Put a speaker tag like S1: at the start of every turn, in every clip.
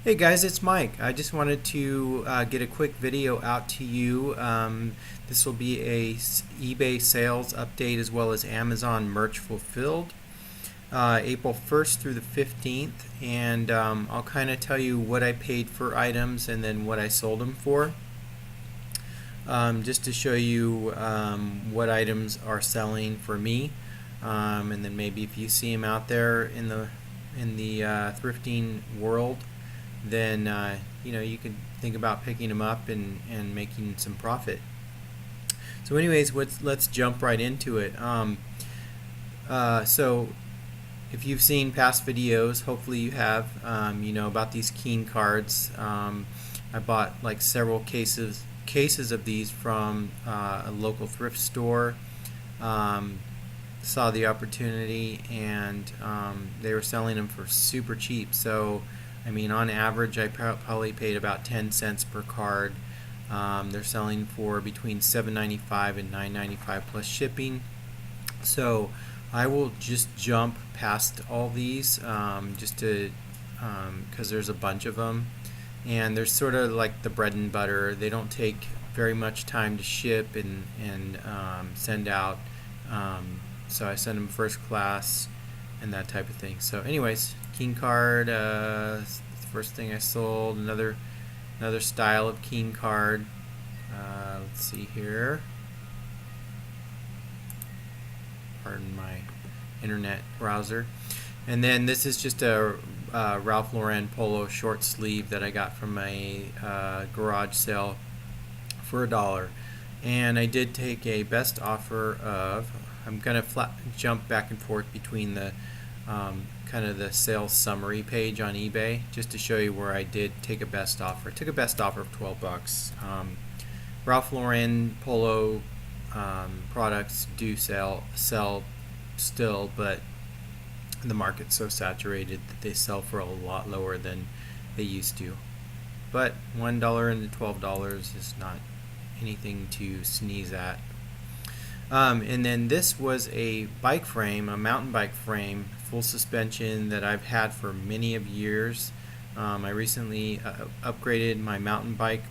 S1: Hey guys, it's Mike. I just wanted to get a quick video out to you. This will be a eBay sales update as well as Amazon merch fulfilled, April 1st through the 15th, and I'll kind of tell you what I paid for items and then what I sold them for, just to show you what items are selling for me, and then maybe if you see them out there in the thrifting world, then you could think about picking them up and making some profit. So anyways, let's jump right into it. So if you've seen past videos, hopefully you have, you know about these Keane cards. I bought like several cases of these from a local thrift store. Saw the opportunity, and they were selling them for super cheap. So I mean, on average, I probably paid about 10 cents per card. They're selling for between $7.95 and $9.95 plus shipping. So I will just jump past all these, just to because there's a bunch of them, and they're sort of like the bread and butter. They don't take very much time to ship and send out. So I send them first class and that type of thing. So anyways, Keane Card, first thing I sold. Another style of Keane Card. Let's see here. Pardon my internet browser. And then this is just a Ralph Lauren polo short sleeve that I got from a garage sale for $1. And I did take a best offer of. I'm gonna jump back and forth between the kind of the sales summary page on eBay, just to show you where I did take a best offer. I took a best offer of $12. Ralph Lauren polo products do sell still, but the market's so saturated that they sell for a lot lower than they used to. But $1 and $12 is not anything to sneeze at. And then this was a bike frame, a mountain bike frame, full suspension, that I've had for many of years. I recently upgraded my mountain bike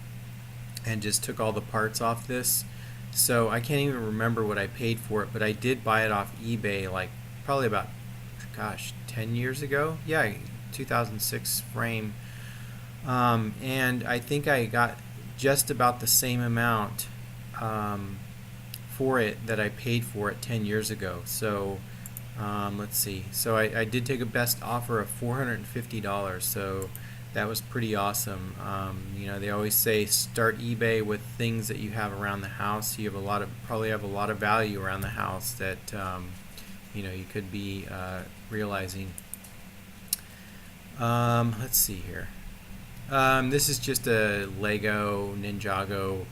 S1: and just took all the parts off this. So I can't even remember what I paid for it, but I did buy it off eBay like probably about, gosh, 10 years ago. Yeah, 2006 frame. And I think I got just about the same amount for it that I paid for it 10 years ago. So let's see. So I did take a best offer of $450. So that was pretty awesome. They always say start eBay with things that you have around the house. You have probably have a lot of value around the house that you could be realizing. Let's see here. This is just a Lego Ninjago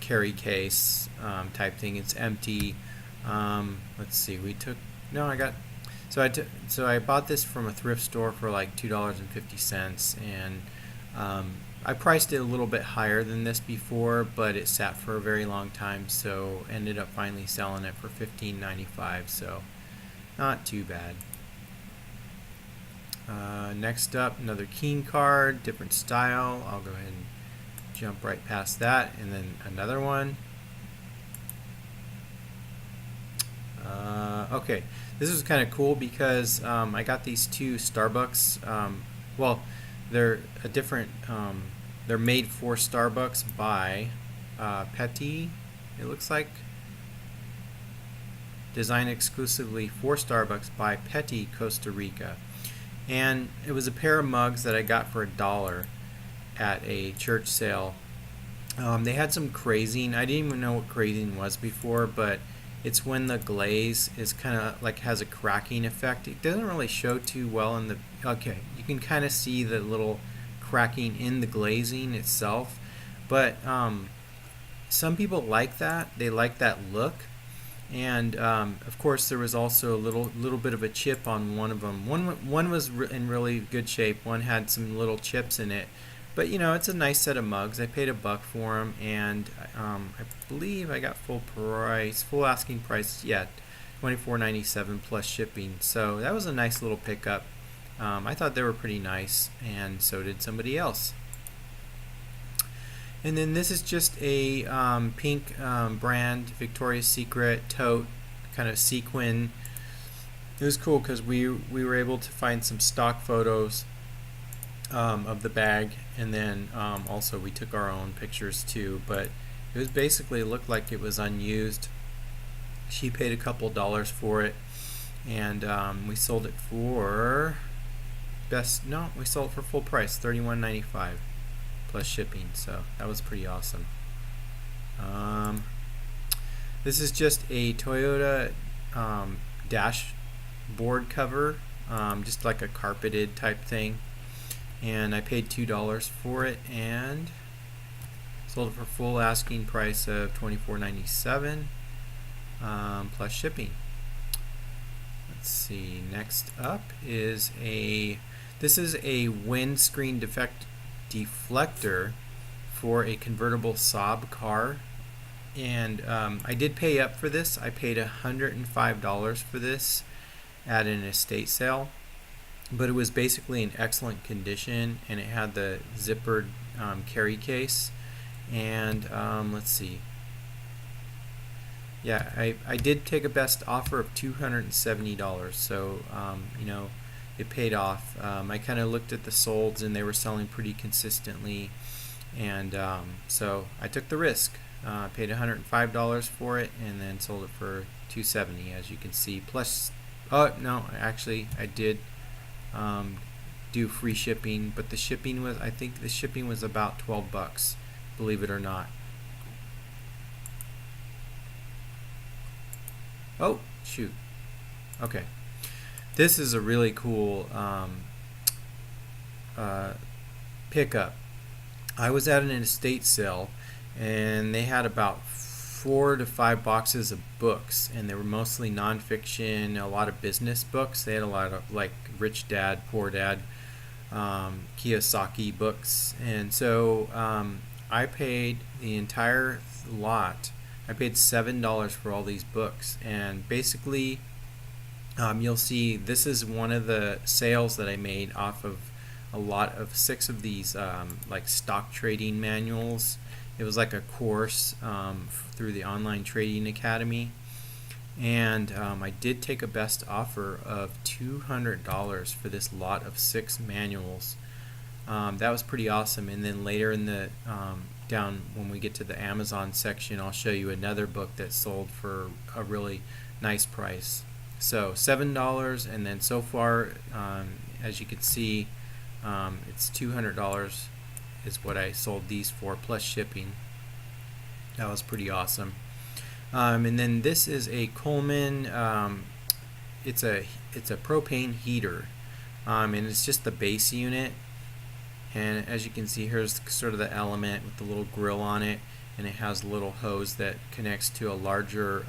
S1: carry case type thing. It's empty. Let's see. So I bought this from a thrift store for like $2.50, and I priced it a little bit higher than this before, but it sat for a very long time, so ended up finally selling it for $15.95. So not too bad. Next up, another Keane card, different style. I'll go ahead and jump right past that, and then another one. Okay, this is kind of cool because I got these two Starbucks. Well, they're a different. They're made for Starbucks by Petit. It looks like designed exclusively for Starbucks by Petit, Costa Rica. And it was a pair of mugs that I got for $1 at a church sale. They had some crazing. I didn't even know what crazing was before, but it's when the glaze is kind of like has a cracking effect. It doesn't really show too well in the. Okay, you can kind of see the little cracking in the glazing itself, but some people like that. They like that look. And of course, there was also a little bit of a chip on one of them. One was in really good shape. One had some little chips in it, but it's a nice set of mugs. I paid $1 for them, and I believe I got full asking price. Yeah, $24.97 plus shipping. So that was a nice little pickup. I thought they were pretty nice, and so did somebody else. And then this is just a pink brand Victoria's Secret tote, kind of sequin. It was cool because we were able to find some stock photos of the bag, and then also we took our own pictures too. But it was basically looked like it was unused. She paid a couple dollars for it, and we sold it for we sold it for full price, $31.95 plus shipping. So that was pretty awesome. This is just a Toyota dashboard cover, just like a carpeted type thing, and I paid $2 for it and sold it for full asking price of $24.97 plus shipping. Let's see, next up is this is a windscreen deflector for a convertible Saab car, and I did pay up for this. I paid $105 for this at an estate sale, but it was basically in excellent condition, and it had the zippered carry case. And let's see, yeah, I did take a best offer of $270, so you know, it paid off. I kind of looked at the solds, and they were selling pretty consistently, and so I took the risk. Paid $105 for it, and then sold it for $270, as you can see. Plus, oh no, actually I did do free shipping, but the shipping was, I think the shipping was about $12, believe it or not. Oh shoot. Okay, this is a really cool pickup. I was at an estate sale, and they had about 4 to 5 boxes of books, and they were mostly nonfiction, a lot of business books. They had a lot of like Rich Dad, Poor Dad, Kiyosaki books, and so I paid the entire lot. I paid $7 for all these books, and basically you'll see this is one of the sales that I made off of a lot of 6 of these like stock trading manuals. It was like a course through the Online Trading Academy, and I did take a best offer of $200 for this lot of 6 manuals. That was pretty awesome. And then later in the down when we get to the Amazon section, I'll show you another book that sold for a really nice price. So $7, and then so far, as you can see, it's $200 is what I sold these for plus shipping. That was pretty awesome. And then this is a Coleman. It's a propane heater, and it's just the base unit. And as you can see, here's sort of the element with the little grill on it, and it has a little hose that connects to a larger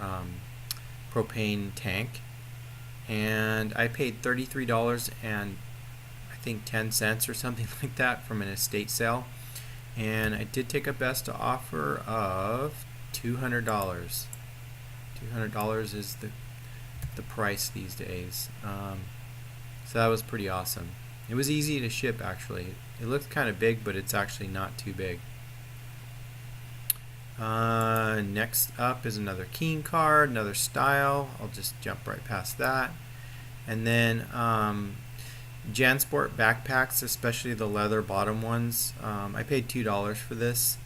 S1: propane tank. And I paid $33 and I think 10 cents or something like that from an estate sale, and I did take a best offer of $200. $200 is the price these days. So that was pretty awesome. It was easy to ship, actually. It looked kind of big, but it's actually not too big. Next up is another Keane Card, another style. I'll just jump right past that. And then JanSport Backpacks, especially the leather bottom ones. I paid $2 for this.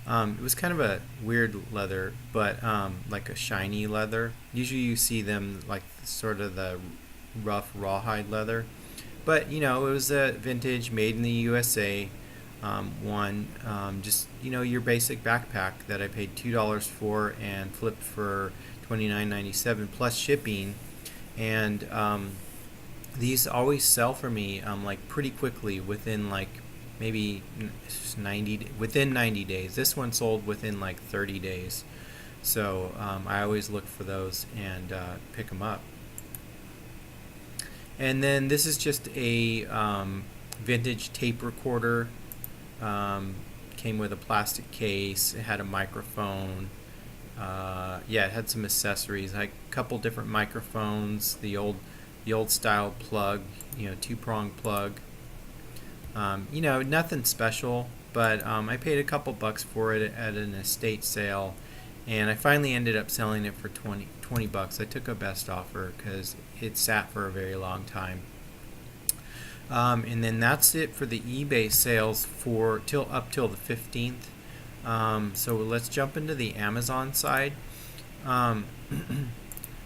S1: It was kind of a weird leather, but like a shiny leather. Usually you see them like sort of the rough rawhide leather. But, you know, it was a vintage, made in the USA one. Just, you know, your basic backpack that I paid $2 for and flipped for $29.97 plus shipping. And these always sell for me like pretty quickly, within like maybe 90 days. This one sold within like 30 days. So I always look for those and pick them up. And then this is just a vintage tape recorder. Came with a plastic case. It had a microphone. Yeah, it had some accessories, like a couple different microphones, the old the old style plug, you know, 2-prong plug. You know, nothing special, but I paid a couple bucks for it at an estate sale, and I finally ended up selling it for 20 bucks. I took a best offer because it sat for a very long time. And then that's it for the eBay sales for up till the 15th. So let's jump into the Amazon side.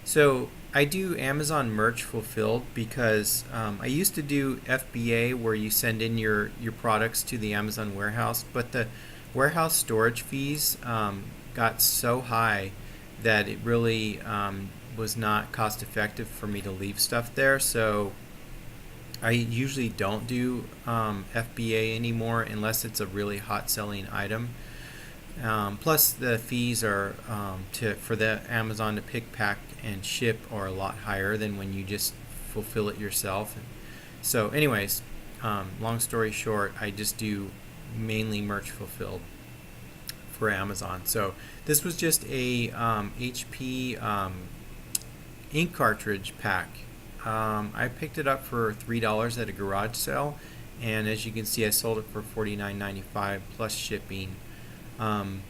S1: So I do Amazon merch fulfilled because I used to do FBA, where you send in your products to the Amazon warehouse, but the warehouse storage fees got so high that it really was not cost effective for me to leave stuff there. So I usually don't do FBA anymore unless it's a really hot selling item. Plus the fees are for the Amazon to pick, pack, and ship are a lot higher than when you just fulfill it yourself. So anyways, long story short, I just do mainly merch fulfilled for Amazon. So this was just a HP ink cartridge pack. I picked it up for $3 at a garage sale, and as you can see, I sold it for $49.95 plus shipping. And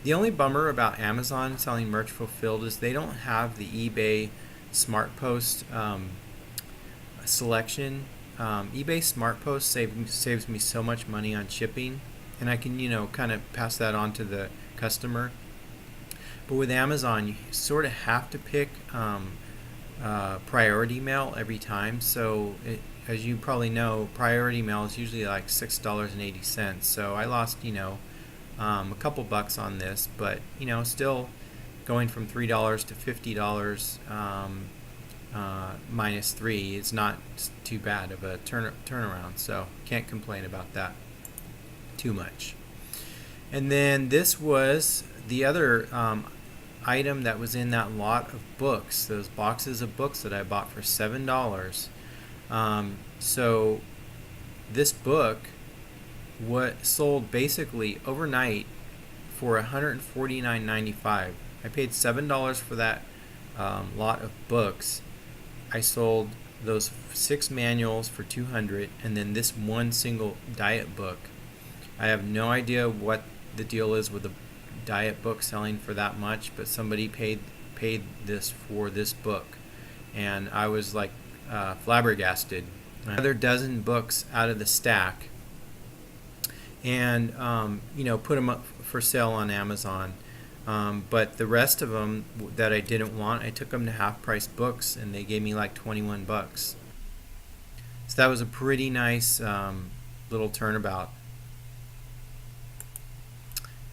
S1: the only bummer about Amazon selling merch fulfilled is they don't have the eBay Smart Post selection. eBay Smart Post saves me so much money on shipping, and I can, you know, kind of pass that on to the customer. But with Amazon, you sort of have to pick priority mail every time. So as you probably know, priority mail is usually like $6.80. So I lost, you know, a couple bucks on this, but you know, still going from $3 to $50 minus 3 is not too bad of a turnaround. So can't complain about that too much. And then this was the other item that was in that lot of books, those boxes of books that I bought for $7. So this book sold basically overnight for $149.95. I paid $7 for that lot of books. I sold those 6 manuals for $200, and then this one single diet book. I have no idea what the deal is with a diet book selling for that much, but somebody paid this for this book, and I was like flabbergasted. Another dozen books out of the stack, and you know, put them up for sale on Amazon. But the rest of them that I didn't want, I took them to Half Price Books, and they gave me like 21 bucks. So that was a pretty nice little turnabout.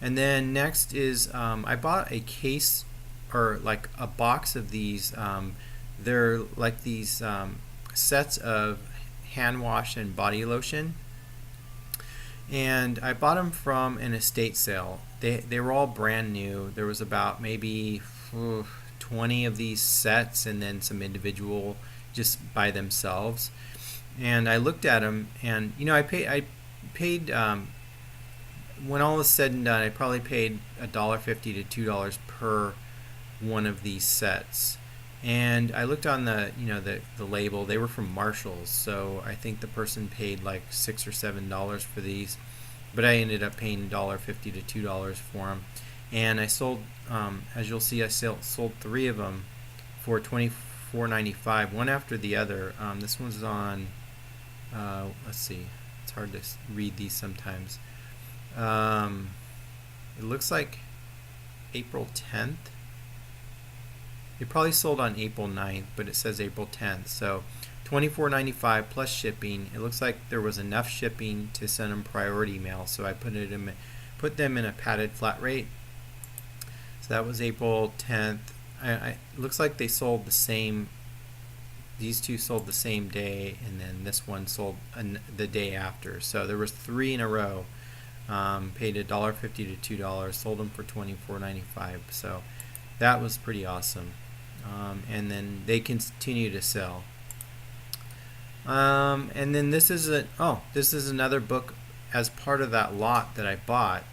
S1: And then next is I bought a case, or like a box of these. They're like these sets of hand wash and body lotion, and I bought them from an estate sale. They were all brand new. There was about maybe 20 of these sets, and then some individual just by themselves. And I looked at them, and you know, I paid when all is said and done, I probably paid $1.50 to $2 per one of these sets. And I looked on the, you know, the label. They were from Marshall's, so I think the person paid like $6 or $7 for these, but I ended up paying $1.50 to $2 for them. And I sold, as you'll see, I sold 3 of them for $24.95, one after the other. This one's on, let's see, it's hard to read these sometimes. It looks like April 10th. It probably sold on April 9th, but it says April 10th. So $24.95 plus shipping. It looks like there was enough shipping to send them priority mail, so I put them in a padded flat rate. So that was April 10th. It looks like they sold the same. These two sold the same day, and then this one sold the day after. So there was 3 in a row. Paid $1.50 to $2, sold them for $24.95. So that was pretty awesome. And then they continue to sell. And then this is another book as part of that lot that I bought,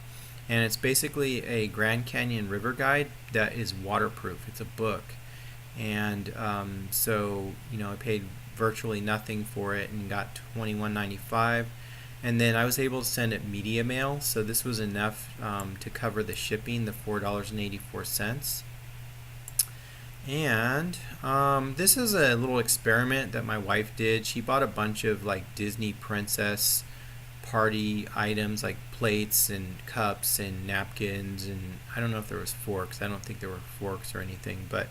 S1: and it's basically a Grand Canyon River Guide that is waterproof. It's a book, and so I paid virtually nothing for it and got $21.95. And then I was able to send it media mail, so this was enough to cover the shipping, the $4.84. And this is a little experiment that my wife did. She bought a bunch of like Disney princess party items like plates and cups and napkins, and I don't know if there was forks. I don't think there were forks or anything, but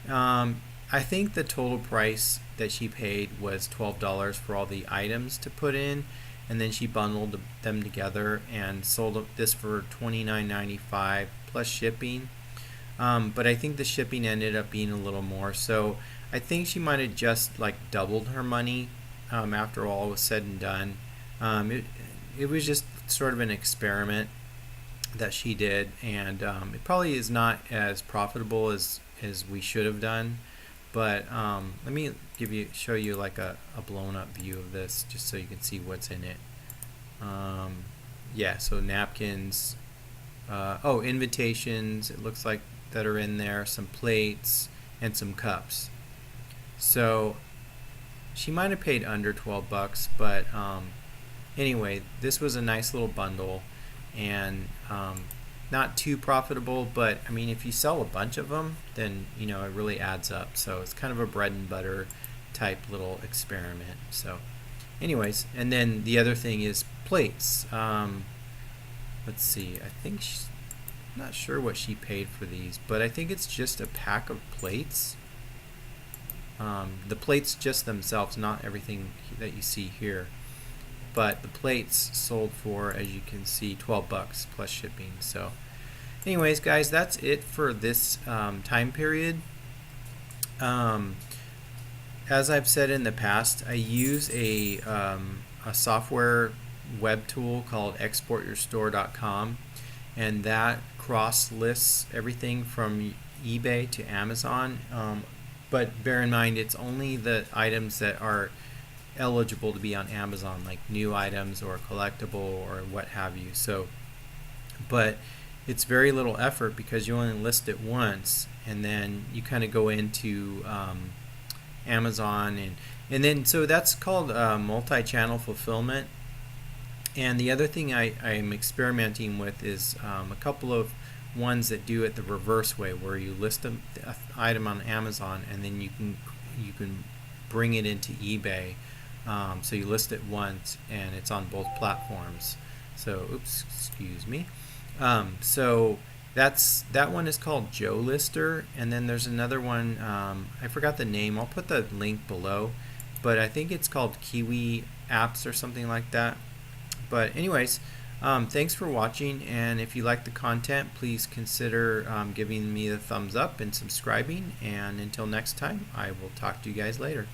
S1: I think the total price that she paid was $12 for all the items to put in, and then she bundled them together and sold this for $29.95 plus shipping. But I think the shipping ended up being a little more, so I think she might have just like doubled her money after all was said and done. It was just sort of an experiment that she did, and it probably is not as profitable as we should have done. But let me show you like a blown up view of this, just so you can see what's in it. Yeah, so napkins, invitations, it looks like, that are in there, some plates and some cups. So she might have paid under 12 bucks, but anyway, this was a nice little bundle, and not too profitable, but I mean, if you sell a bunch of them, then it really adds up. So it's kind of a bread and butter type little experiment. So anyways, and then the other thing is plates. Let's see, I think not sure what she paid for these, but I think it's just a pack of plates. The plates just themselves, not everything that you see here, but the plates sold for, as you can see, 12 bucks plus shipping. So anyways, guys, that's it for this time period. As I've said in the past, I use a software web tool called exportyourstore.com, and that cross lists everything from eBay to Amazon, but bear in mind it's only the items that are eligible to be on Amazon, like new items or collectible or what have you. So, but it's very little effort because you only list it once, and then you kind of go into Amazon, and then so that's called multi-channel fulfillment. And the other thing I'm experimenting with is a couple of ones that do it the reverse way, where you list an item on Amazon and then you can bring it into eBay. So you list it once and it's on both platforms. So excuse me. So that one is called Joe Lister, and then there's another one, I forgot the name. I'll put the link below, but I think it's called Kiwi Apps or something like that. But anyways, thanks for watching, and if you like the content, please consider giving me the thumbs up and subscribing, and until next time, I will talk to you guys later.